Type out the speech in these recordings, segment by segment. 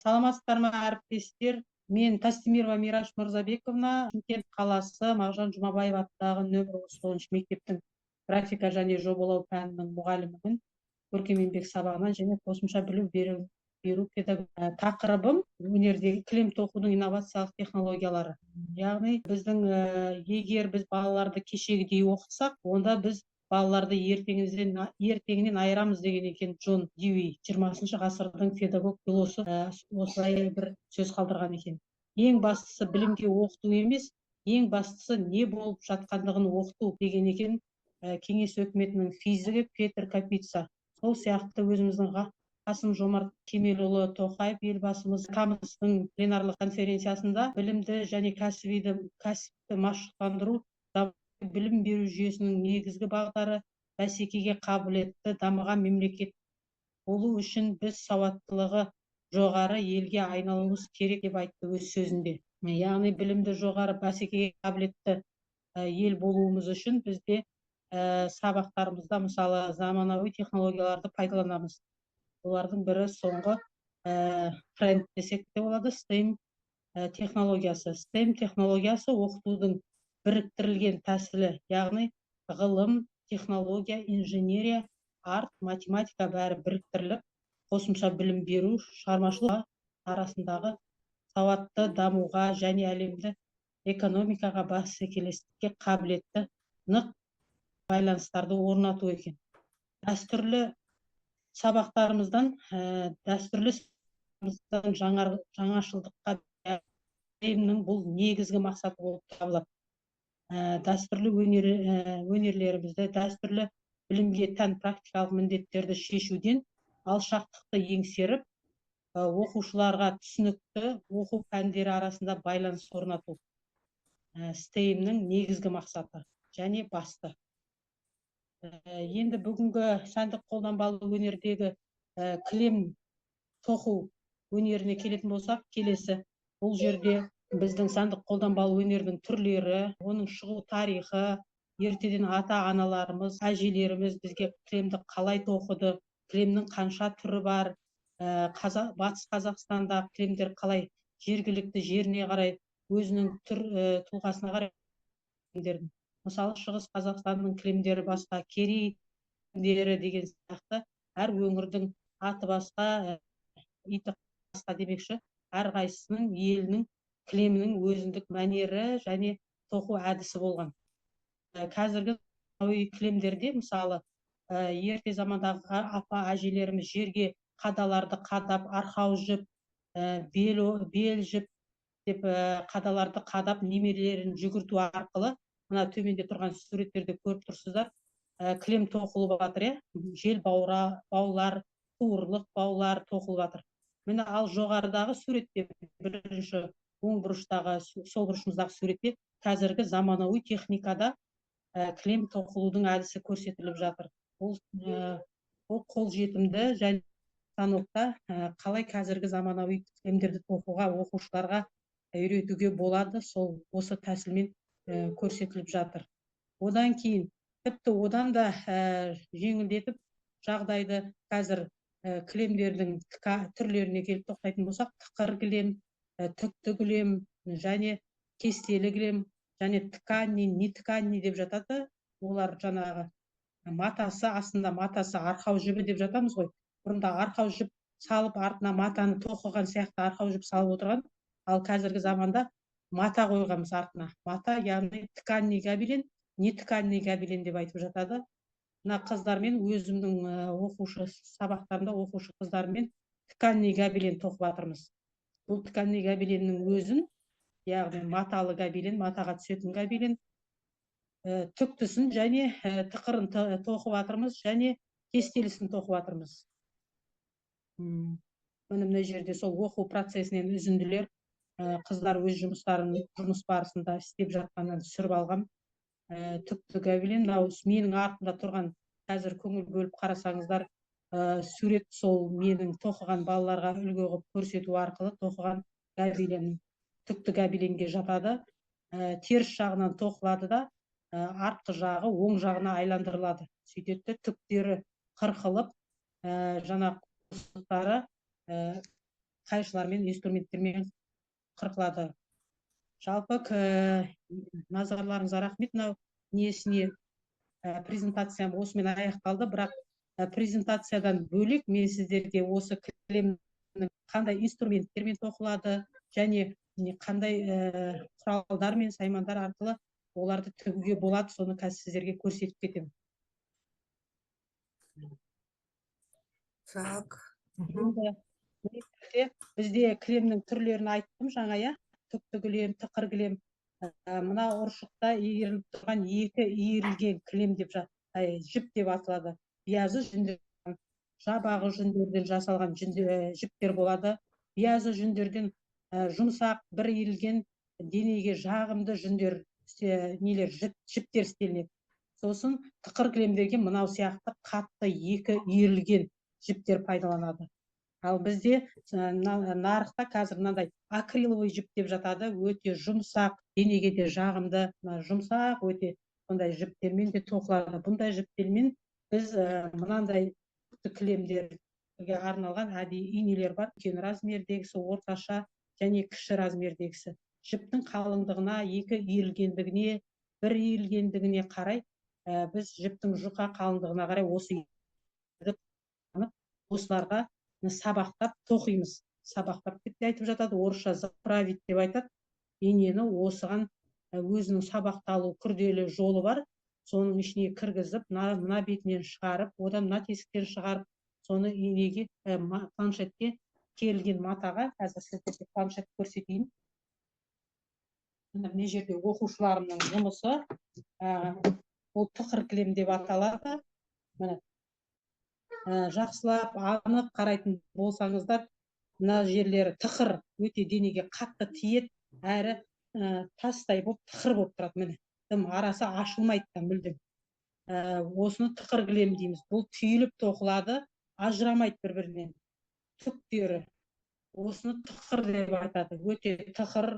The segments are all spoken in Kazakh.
Саламатсыздар ма, әріптестер? Мен Тастемирова Мираш Мырзабековна, Шымкент қаласы Мағжан Жұмабаев атындағы нөмір 39 мектептің графика және жобалау пәнінің мұғалімімін. Көркем еңбек сабағынан және қосымша білім беру педагог. Тақырыбым өнердегі кілем тоқудың инновациялық технологиялары. Яғни біздің егер біз балаларды кешегідей оқытсақ, онда біз балаларды ертеңінен айырамыз деген екен Джон Дьюи, 20 ғасырдың педагог философ, осылай бір сөз қалдырған екен. Ең бастысы білімге оқыту емес, ең бастысы не болып жатқандығын оқыту деген екен кеңес өкіметінің физигі Петр Капица. Сол сияқты өзіміздің Қасым-Жомарт Кемелұлы Тоқаев елбасымыз тамыздың пленарлық конференциясында білімді және кәсіпті машықтандыру, білім беру жүйесінің негізгі бағдары бәсекеге қабілетті дамыған мемлекет болу үшін біз сауаттылығы жоғары елге айналуымыз керек деп айтты өз сөзінде. Яғни білімді жоғары бәсекеге қабілетті ел болуымыз үшін бізде сабақтарымызда мысалы заманауи технологияларды пайдаланамыз. Олардың бірі соңғы тренд десек те болады, STEM технологиясы. STEM технологиясы оқытудың біріктірілген тәсілі, яғни ғылым, технология, инженерия, арт, математика бәрі біріктіріліп, қосымша білім беру, шығармашылық арасындағы сауатты дамуға және әлемді экономикаға бәсекелестікке қабілетті нық байланыстарды орнату екен. Дәстүрлі сабақтарымыздан жаңашылдыққа білімнің бұл негізгі мақсаты болып табылады. Дәстүрлі өнерлерімізді, дәстүрлі білімге тән практикалық міндеттерді шешуден алшақтықты еңсеріп, оқушыларға түсінікті оқу пәндері арасында байланыс орнату. STEM-нің негізгі мақсаты және басты. Енді бүгінгі сәндік қолданбалы өнердегі кілем тоқу өнеріне келетін болсақ, келесі бұл жерде біздің сәндік қолданбалы өнердің түрлері, оның шығу тарихы, ертеден ата-аналарымыз, әжелеріміз бізге кілемді қалай тоқыды, кілемнің қанша түрі бар, батыс Қазақстанда кілемдер қалай жергілікті жеріне қарай, өзінің тұлғасына қарай. Мысалы, Шығыс Қазақстанның кілемдері басқа, Керей кілемдері деген сияқты, әр өңірдің аты басқа, иті басқа демекші, әрқайсысының елінің кілемінің өзіндік мәнері және тоқу әдісі болған. Қазіргі кілемдерде, мысалы, ерте замандағы апа әжелеріміз жерге қадаларды қадап, арқау жіп, бел жіп деп қадаларды қадап, немерелерін жүгірту арқылы, мына төменде тұрған суреттерде көріп тұрсыздар, кілем тоқылып жатыр, жел баулар, туырлық баулар тоқылып жатыр. Міне ал жоғарыдағы суретте, бірінші оң бұрыштағы, сол бұрышымыздағы суретте қазіргі заманауи техникада кілем тоқылудың әдісі көрсетіліп жатыр. Ол қолжетімді және станокта қалай қазіргі заманауи кілемдерді тоқуға оқушыларға үйретуге болады, сол осы тәсілмен көрсетіліп жатыр. Одан кейін, тіпті одан да жеңілдетіп жағдайды қазір кілемдердің түрлеріне келіп тоқтайтын болсақ, тықыр кілем, түкті кілем және кестелі кілем және ткани, не ткани деп жатады. Олар жаңағы матасы, астында матасы арқау жібі деп жатамыз ғой. Бұрында арқау жіп салып, артына матаны тоқыған сияқты арқау жіп салып отырған. Ал қазіргі заманда мата қойғанбыз артына. Мата, яғни ткани гобелен, не ткани гобелен деп айтып жатады. Мына қыздармен өзімнің оқушы сабақтарында оқушы қыздармен ткани гобелен тоқып жатырмыз. Бұл ткани гобеленнің өзін, яғни маталы гобелен, матаға түсетін гобелен, түктісін және тықырын тоқып жатырмыз және кестелісін тоқып жатырмыз. Мына жерде сол оқу процесінен үзінділер, қыздар өз жұмыс барысында істеп жатқанын түсіріп алғам. Түкті гобелен, менің артымда тұрған, қазір көңіл бөліп қарасаңыздар, сурет сол менің тоқыған балаларға үлгі қылып көрсету арқылы тоқыған гобелен, түкті гобеленге жатады. Теріс жағынан тоқылады да, артқы жағы оң жағына айландырылады. Сөйтеді, түктері қырқылып, жаңа қосықтары қайшылармен инструменттермен қырқылады. Жалпы назарларыңызға рахмет. Мынау несіне презентациям осымен аяқталды, бірақ презентациядан бөлек мен сіздерге осы кілемнің қандай инструменттермен тоқылады және қандай құралдар мен саймандар арқылы оларды тігуге болады, соны қазір сіздерге көрсетіп кетемін. Так. Бізде кілемнің түрлерін айттым жаңа, иә? Түкті кілем, тықыр кілем. Мына ұршықта иіріліп тұрған екі иірілген кілем деп жіп деп аталады. Биязы жүндерден, жабағы жүндерден жасалған жіптер болады. Биязы жүндерден жұмсақ бір иірілген денеге жағымды жүндер, жіптер істелінеді. Сосын тықыр кілемдерге мынау сияқты қатты екі иірілген жіптер пайдаланады. Ал бізде нарықта қазір мынандай акриловый жіп деп жатады, өте жұмсақ, денеге де жағымды, жұмсақ, өте сондай жіптермен де тоқылады. Бұндай жіптермен біз мынандай кілемдерге арналған әдейі инелер бар, үлкен размердегісі, орташа және кіші размердегісі. Жіптің қалыңдығына, екі иірілгендігіне, бір иірілгендігіне қарай біз жіптің жұқа қалыңдығына қарай осыларға сабақтап тоқимыз. Сабақтап деп айтып жатады, орысша заправить деп айтады. Инені осыған өзінің сабақталу күрделі жолы бар. Соның ішіне кіргізіп, мына бетінен шығарып, одан мына тесіктен шығарып, соны инеге, планшетке керілген матаға, қазір сіздерге планшет көрсетейін. Мына жерде оқушыларымның жұмысы, ол тықыр кілем деп аталады. Міне жақсылап анық қарайтын болсаңыздар, мына жерлері тықыр, өте денеге қатты тиеді, әрі тастай болып тықыр болып тұрады. Міне, тым арасы ашылмайды да мүлдем. Осыны тықыр кілем дейміз. Бұл түйіліп тоқылады, ажырамайды бір-бірінен. Түктері осыны тықыр деп айтады. Өте тықыр.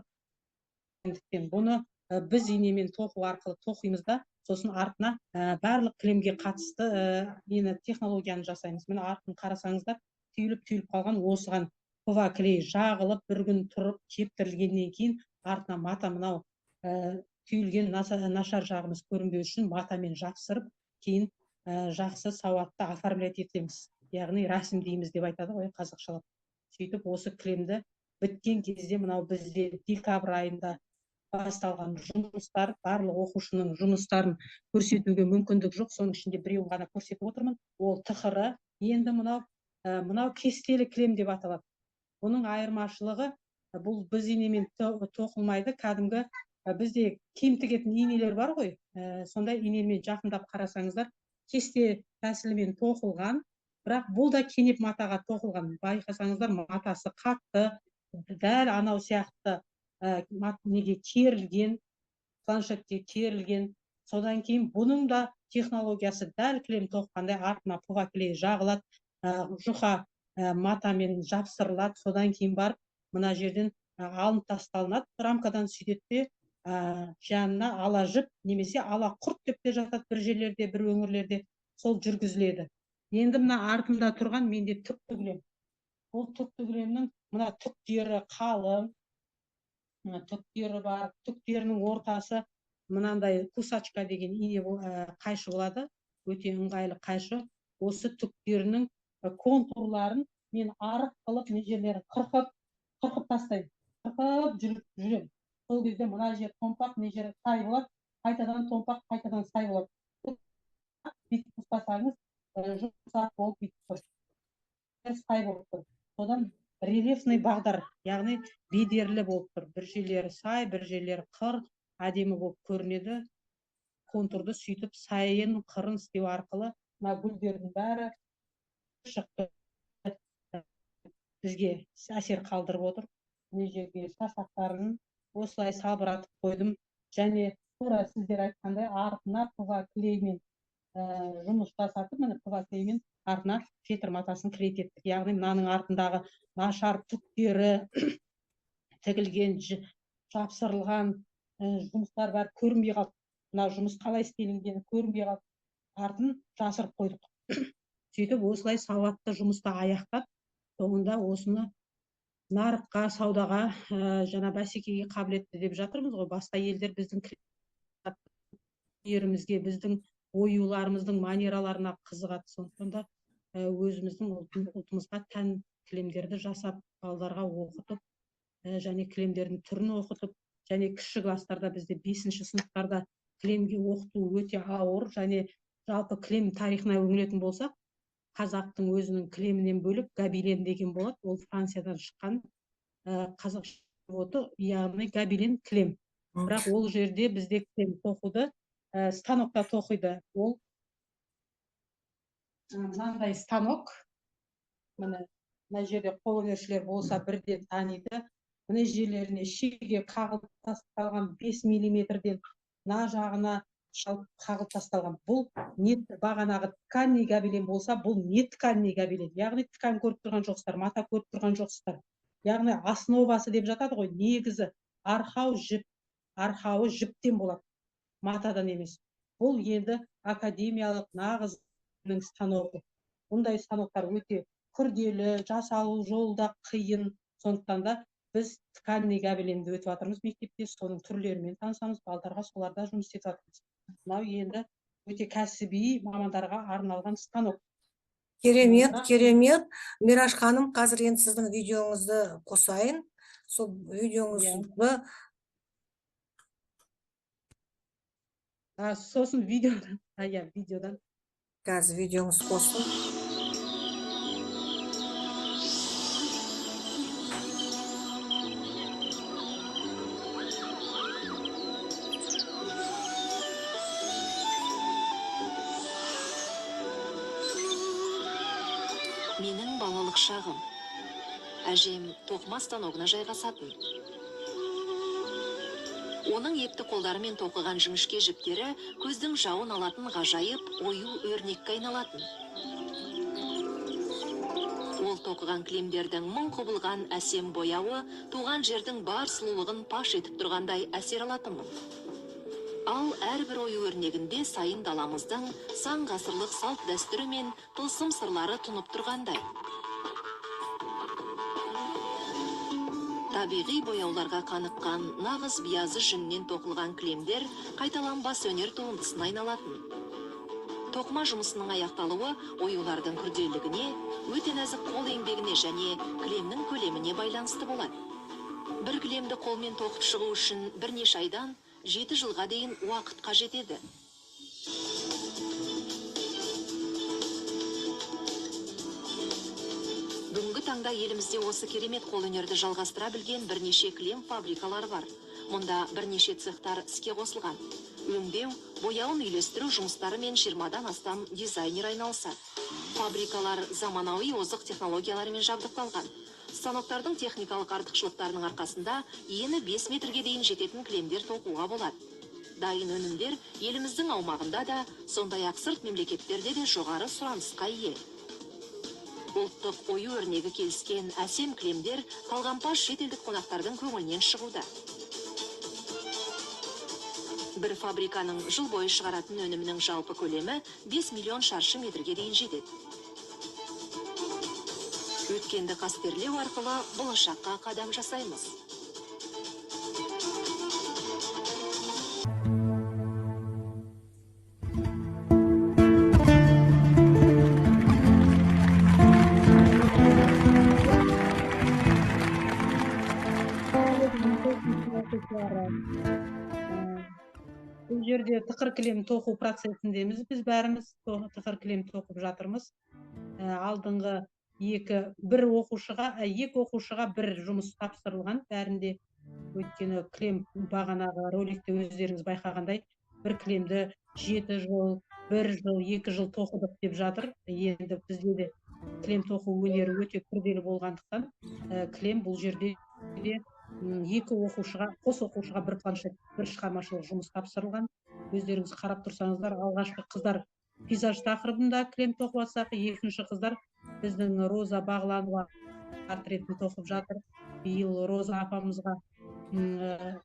Бұны біз инемен тоқу арқылы тоқимыз да, сосын артына барлық кілемге қатысты технологияны жасаймыз. Міне артын қарасаңыздар, түйіліп қалған осыған пва клей жағылып, бір күн тұрып, кептірілгеннен кейін артына мата, мынау түйілген нашар жағымыз көрінбеу үшін матамен жапсырып, кейін жақсы сауатты оформлять етеміз. Яғни рәсімдейміз деп айтады ғой қазақшалап. Сөйтіп осы кілемді біткен кезде мынау бізде декабрь айында басталған жұмыстар, барлық оқушының жұмыстарын көрсетуге мүмкіндік жоқ, соның ішінде біреуін ғана көрсетіп отырмын. Ол тықыры. Енді мынау кестелі кілем деп аталады. Бұның айырмашылығы, бұл біз инемен тоқылмайды, кәдімгі бізде киім тігетін инелер бар ғой, сондай инемен жақындап қарасаңыздар, кесте тәсілімен тоқылған, бірақ бұл да кенеп матаға тоқылған. Байқасаңыздар, матасы қатты, дәл анау сияқты неге керілген, планшетке керілген. Содан кейін бұның да технологиясы дәл кілем тоққандай, артына пва клей жағылады, жұқа матамен жапсырылады. Содан кейін барып, мына жерден алынып тасталынады, рамкадан сөйтеді, жанына ала жіп, немесе ала құрт деп те жатады бір жерлерде, бір өңірлерде, сол жүргізіледі. Енді мына артымда тұрған менде түкті кілем. Бұл түкті кілемнің мына түктері қалың, түктері бар. Түктерінің ортасы мынандай кусачка деген қайшы болады, өте ыңғайлы қайшы. Осы түктерінің контурларын мен арық қылып, не жерлерін қырқып тастаймын, қырқып жүрем. Сол кезде мына жер томпақ, не жер сай болады, қайтадан томпақ, қайтадан сай болады. Бүйтіп ұстасаңыз, жұмсақ болып бүйтіп тұр, сай болып тұр. Содан рельефный бағдар, яғни бедерлі болып тұр. Бір жерлері сай, бір жерлері қыр, әдемі болып көрінеді. Контурды сөйтіп сайын, қырын істеу арқылы мына гүлдердің бәрі шықты бізге әсер қалдырып отыр. Мына жерге сасақтарын осылай салбыратып қойдым. Және тура сіздер айтқандай артына пва клеймен жұмыс жасатып, міне пва клеймен артына фетр матасын кірететтік. Яғни мынаның артындағы нашар түктері, тігілген, жапсырылған жұмыстар бар, көрінбей қалды. Мына жұмыс қалай істелінгені көрінбей қалды. Артын жасырып қойдық. Сөйтіп осылай сауатты жұмысты аяқтап, соңында осыны нарыққа, саудаға, жаңа бәсекеге қабілетті деп жатырмыз ғой. Басқа елдер біздің жерімізге, біздің оюларымыздың манераларына қызығады. Сондықтан да өзіміздің ұлтымызға тән кілемдерді жасап, балаларға оқытып, және кілемдердің түрін оқытып, және кіші класстарда бізде 5-ші сыныптарда кілемге оқыту өте ауыр, және жалпы кілем тарихына үңілетін болсақ, қазақтың өзінің кілемінен бөлек гобелен деген болады. Ол Франциядан шыққан қазақша оты, яғни гобелен кілем. Бірақ ол жерде бізде кілем тоқуды станокта тоқиды. Ол мынандай станок. Мына жерде қолөнершілер болса бірден таниды. Мына жерлеріне шеге қағылып тасталған 5 миллиметрден мына жағына қағылып тасталған. Бұл не бағанағы тканный гобелен болса, бұл не тканный гобелен. Яғни ткань көріп тұрған жоқсыздар, мата көріп тұрған жоқсыздар. Яғни основасы деп жатады ғой, негізі арқауы жіптен болады, матадан емес. Бұл енді академиялық нағыз станоғы. Бұндай станоктар өте күрделі, жасалу жолда қиын. Сондықтан да біз тканный гобеленді өтіп жатырмыз мектепте, соның түрлерімен танысамыз, балдарға соларда жұмыс істеп жатырмыз. Мынау енді өте кәсіби мамандарға арналған станок. Керемет. Мираш ханым, қазір енді сіздің видеоңызды қосайын. Сол видеоңызды сосын видеодан. Қазір видеоңыз қосын. Менің балалық шағым. Әжем тоқыма станогына жайғасатын. Оның епті қолдарымен тоқыған жіңішке жіптері көздің жауын алатын ғажайып ою өрнекке айналатын. Ол тоқыған кілемдердің мың құбылған әсем бояуы туған жердің бар сұлулығын паш етіп тұрғандай әсер алатынмын. Ал әрбір ою өрнегінде сайын даламыздың сан ғасырлық салт дәстүрі мен тылсым сырлары тұнып тұрғандай. Табиғи бояуларға қаныққан нағыз биязы жүннен тоқылған кілемдер қайталанбас өнер туындысына айналатын. Тоқыма жұмысының аяқталуы оюлардың күрделілігіне, өте нәзік қол еңбегіне және кілемнің көлеміне байланысты болады. Бір кілемді қолмен тоқып шығу үшін бірнеше айдан 7 жылға дейін уақыт қажет еді. Бүгінгі таңда елімізде осы керемет қолөнерді жалғастыра білген бірнеше кілем фабрикалары бар. Мұнда бірнеше цехтар іске қосылған. Өңдеу, бояуын үйлестіру жұмыстары мен 20-дан астам дизайнер айналысады. Фабрикалар заманауи озық технологияларымен жабдықталған. Станоктардың техникалық артықшылықтарының арқасында ені 5 метрге дейін жететін кілемдер тоқуға болады. Дайын өнімдер еліміздің аумағында да, сондай-ақ сырт мемлекеттерде де жоғары сұранысқа ие. Ұлттық ою өрнегі келіскен әсем кілемдер талғампаз шетелдік қонақтардың көңілінен шығуда. Бір фабриканың жыл бойы шығаратын өнімінің жалпы көлемі 5 миллион шаршы метрге дейін жетеді. Өткенді қастерлеу арқылы болашаққа қадам жасаймыз. Бұл жерде тықыр кілем тоқу процесіндеміз. Біз бәріміз тықыр кілем тоқып жатырмыз. Алдыңғы екі оқушыға бір жұмыс тапсырылған бәрінде. Өйткені кілем бағанағы роликте өздеріңіз байқағандай, бір кілемді 7 жыл, 1 жыл, 2 жыл тоқыдық деп жатыр. Енді бізде де кілем тоқу өнері өте күрделі болғандықтан, кілем бұл жерде қос оқушыға бір планшет, бір шығармашылық жұмыс тапсырылған. Өздеріңіз қарап тұрсаңыздар, алғашқы қыздар пейзаж тақырыбында кілем тоқып жатсақ, екінші қыздар біздің Роза Бағланова портретін тоқып жатыр. Биыл Роза апамызға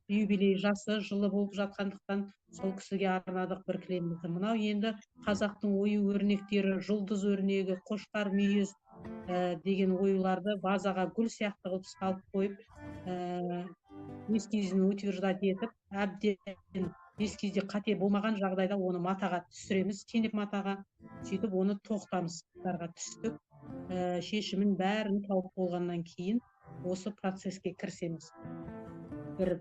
юбилей жасы жылы болып жатқандықтан сол кісіге арнадық бір кілемімізді. Мынау енді қазақтың ою өрнектері, жұлдыз өрнегі, қошқар мүйіз, деген оюларды базаға гүл сияқты қылып салып қойып, эскизін утверждать етіп, әбден эскизде қате болмаған жағдайда оны матаға түсіреміз, теңдеп матаға. Сөйтіп оны тоқтамыз. Қыздарға түстік. Шешімін бәрін тауып болғаннан кейін осы процеске кірісеміз. Бір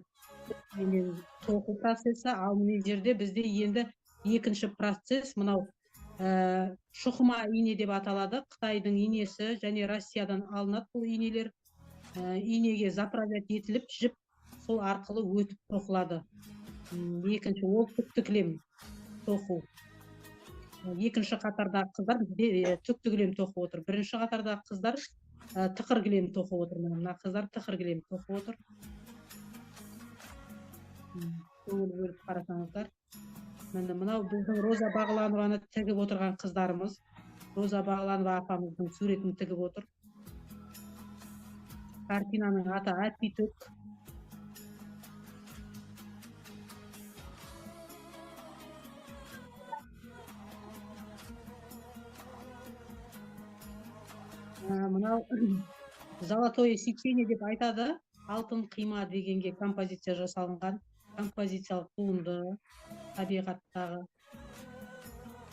тоқу процесі, ал мына жерде бізде енді екінші процесс мынау шұқыма ине деп аталады. Қытайдың инесі және Россиядан алынады бұл инелер. Инеге заправлять етіліп, жіп сол арқылы өтіп тоқылады. Екінші ол түкті кілем тоқу. Екінші қатардағы қыздар түкті кілем тоқып отыр. Бірінші қатардағы қыздар тықыр кілем тоқып отыр. Мына қыздар тықыр кілем тоқып отыр. Көңіл бөліп қарасаңыздар. Мынау біздің Роза Бағланованы тігіп отырған қыздарымыз. Роза Бағланова апамыздың суретін тігіп отыр. Картинаның аты Әпитөк. Мынау золотое сечение деп айтады. Алтын қима дегенге композиция жасалынған. Композициялық туынды, табиғаттағы.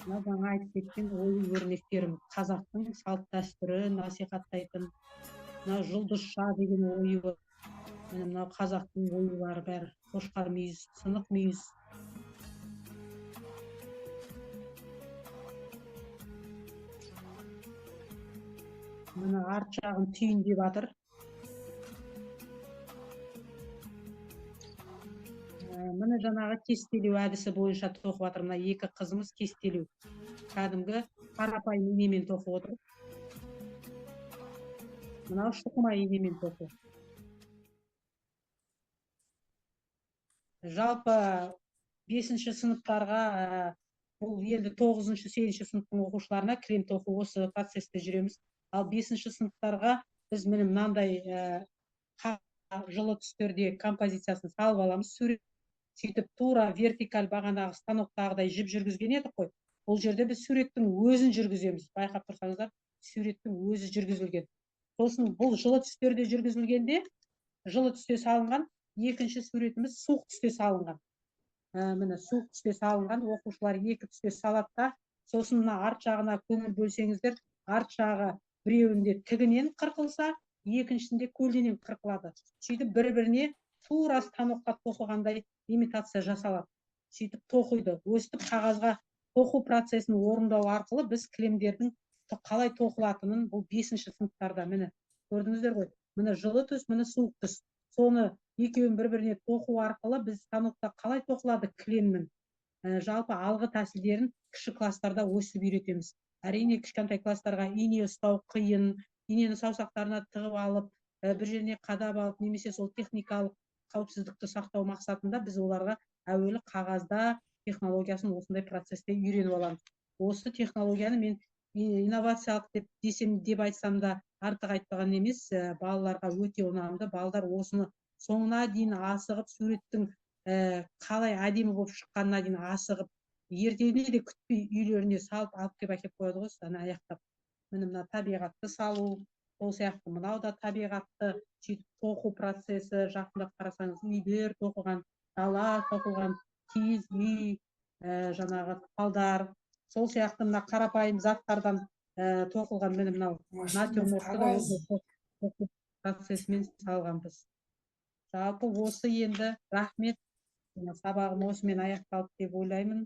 Жаңа айтып кеткен ою өрнектерім. Қазақтың салт дәстүрін насихаттайтын. Жұлдызша деген ойы. Мынау қазақтың оюлары бәрі. Қошқар мүйіз, сынық мүйіз. Мына арт жағын түйін деп жатыр. Мына жаңағы кестелеу әдісі бойынша тоқып жатыр. Мына екі қызымыз кестелеу. Кәдімгі қарапайым инемен тоқып отыр. Мынау шұқыма инемен тоқу. Жалпы 5-ші сыныптарға, бұл енді 9-шы, 8-ші сыныптың оқушыларына кілем тоқу осы процесте жүреміз. Ал 5-ші сыныптарға біз мынандай жылы түстерде композициясын салып аламыз. Сөйтіп тура вертикаль бағанағы станоктағыдай жіп жүргізген едік қой. Бұл жерде біз суреттің өзін жүргіземіз. Байқап тұрсаңыздар, суреттің өзі жүргізілген. Сосын бұл жылы түстерде жүргізілгенде, жылы түсте салынған, екінші суретіміз суық түсте салынған. Міне суық түсте салынған, оқушылар екі түсте салады да, сосын мына арт жағына көңіл бөлсеңіздер, арт жағы біреуінде тігінен қырқылса, екіншісінде көлденең қырқылады. Сөйтіп бір-біріне тура станокқа тоқығандай имитация жасалады. Сөйтіп тоқиды. Өстіп қағазға тоқу процесін орындау арқылы біз кілемдердің қалай тоқылатынын бұл 5-ші сыныптарда міне көрдіңіздер ғой. Міне жылы түс, міне суық түс. Соны екеуін бір-біріне тоқу арқылы біз станокта қалай тоқылады кілемнің жалпы алғы тәсілдерін кіші кластарда өсіп үйретеміз. Әрине кішкентай кластарға ине ұстау қиын, инені саусақтарына тығып алып, бір жеріне қадап алып, немесе сол техникалық қауіпсіздікті сақтау мақсатында біз оларға әуелі қағазда технологиясын осындай процесте үйреніп аламыз. Осы технологияны мен инновациялық деп айтсам да артық айтпаған емес, балаларға өте ұнамды. Балалар осыны соңына дейін асығып, суреттің қалай әдемі болып шыққанына дейін асығып, ертеңіне де күтпей үйлеріне салып алып кеп әкеп қояды ғой, ана аяқтап. Мына табиғатты салу, сол сияқты мынау да табиғатты сөйтіп тоқу процесі, жақындап қарасаңыз, үйлер тоқылған, дала тоқылған, киіз үй, жаңағы талдар, сол сияқты мына қарапайым заттардан тоқылған міне мынау натюрмортты да осы процесімен салғанбыз. Жалпы осы енді рахмет. Сабағым осымен аяқталды деп ойлаймын.